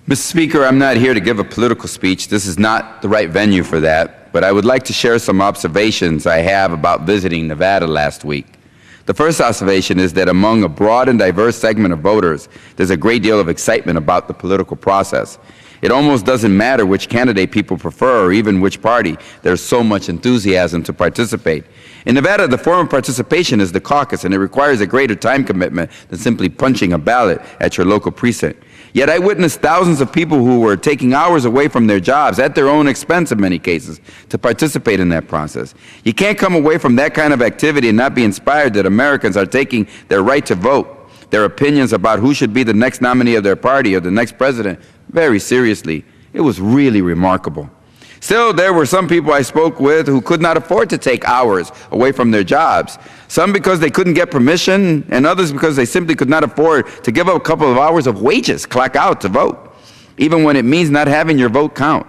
Mr. Speaker, I'm not here to give a political speech. This is not the right venue for that, but I would like to share some observations I have about visiting Nevada last week. The first observation is that among a broad and diverse segment of voters, there's a great deal of excitement about the political process. It almost doesn't matter which candidate people prefer or even which party. There's so much enthusiasm to participate. In Nevada, the form of participation is the caucus, and it requires a greater time commitment than simply punching a ballot at your local precinct. Yet I witnessed thousands of people who were taking hours away from their jobs, at their own expense in many cases, to participate in that process. You can't come away from that kind of activity and not be inspired that Americans are taking their right to vote, their opinions about who should be the next nominee of their party or the next president, very seriously. It was really remarkable. Still, there were some people I spoke with who could not afford to take hours away from their jobs. Some because they couldn't get permission, and others because they simply could not afford to give up a couple of hours of wages, clock out to vote, even when it means not having your vote count.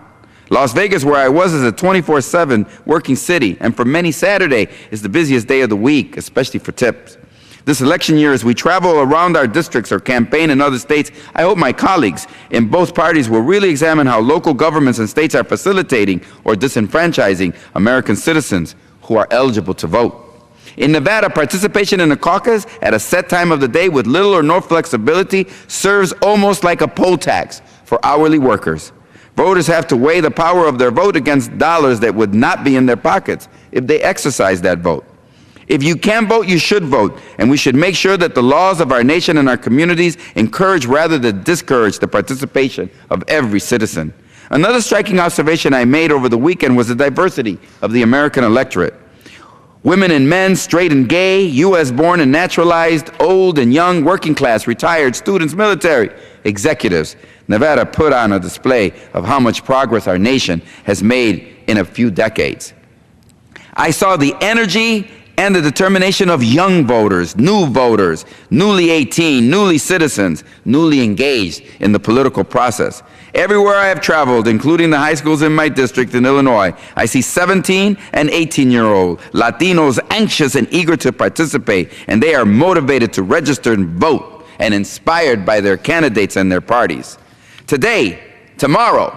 Las Vegas, where I was, is a 24/7 working city, and for many, Saturday is the busiest day of the week, especially for tips. This election year, as we travel around our districts or campaign in other states, I hope my colleagues in both parties will really examine how local governments and states are facilitating or disenfranchising American citizens who are eligible to vote. In Nevada, participation in the caucus at a set time of the day with little or no flexibility serves almost like a poll tax for hourly workers. Voters have to weigh the power of their vote against dollars that would not be in their pockets if they exercise that vote. If you can vote, you should vote, and we should make sure that the laws of our nation and our communities encourage rather than discourage the participation of every citizen. Another striking observation I made over the weekend was the diversity of the American electorate. Women and men, straight and gay, U.S.-born and naturalized, old and young, working class, retired, students, military, executives. Nevada put on a display of how much progress our nation has made in a few decades. I saw the energy and the determination of young voters, newly 18, newly citizens, newly engaged in the political process. Everywhere I have traveled, including the high schools in my district in Illinois, I see 17 and 18-year-old Latinos anxious and eager to participate, and they are motivated to register and vote and inspired by their candidates and their parties. Today, tomorrow,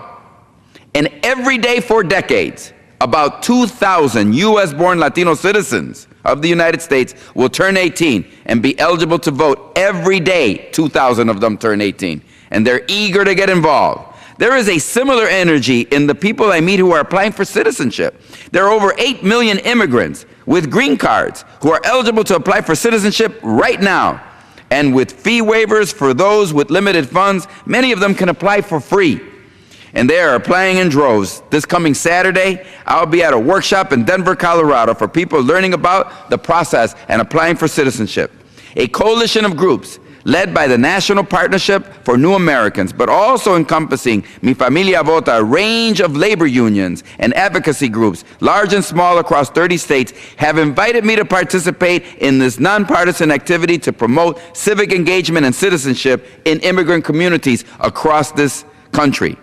and every day for decades, about 2,000 U.S.-born Latino citizens of the United States will turn 18 and be eligible to vote. Every day, 2,000 of them turn 18, and they're eager to get involved. There is a similar energy in the people I meet who are applying for citizenship. There are over 8 million immigrants with green cards who are eligible to apply for citizenship right now. And with fee waivers for those with limited funds, many of them can apply for free. And they are applying in droves. This coming Saturday, I'll be at a workshop in Denver, Colorado for people learning about the process and applying for citizenship. A coalition of groups led by the National Partnership for New Americans, but also encompassing Mi Familia Vota, a range of labor unions and advocacy groups, large and small across 30 states, have invited me to participate in this nonpartisan activity to promote civic engagement and citizenship in immigrant communities across this country.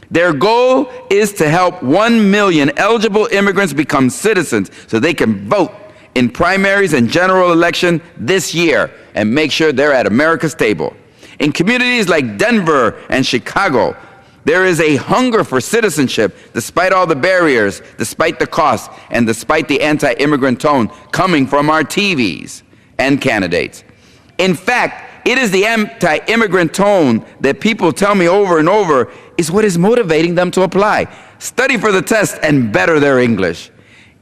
Their goal is to help 1 million eligible immigrants become citizens so they can vote in primaries and general election this year and make sure they're at America's table. In communities like Denver and Chicago, there is a hunger for citizenship despite all the barriers, despite the cost, and despite the anti-immigrant tone coming from our TVs and candidates. In fact, it is the anti-immigrant tone that people tell me over and over is what is motivating them to apply, study for the test, and better their English.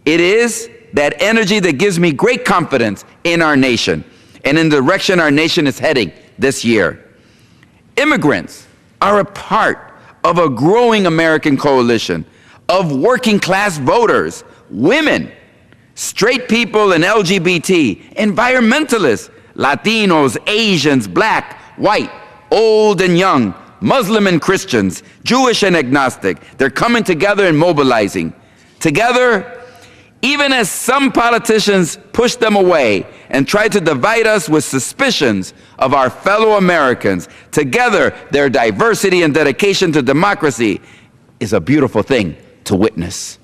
It is that energy that gives me great confidence in our nation and in the direction our nation is heading this year. Immigrants are a part of a growing American coalition of working class voters, women, straight people and LGBT, environmentalists, Latinos, Asians, black, white, old and young, Muslim and Christians, Jewish and agnostic. They're coming together and mobilizing. Together, even as some politicians push them away and try to divide us with suspicions of our fellow Americans, together their diversity and dedication to democracy is a beautiful thing to witness.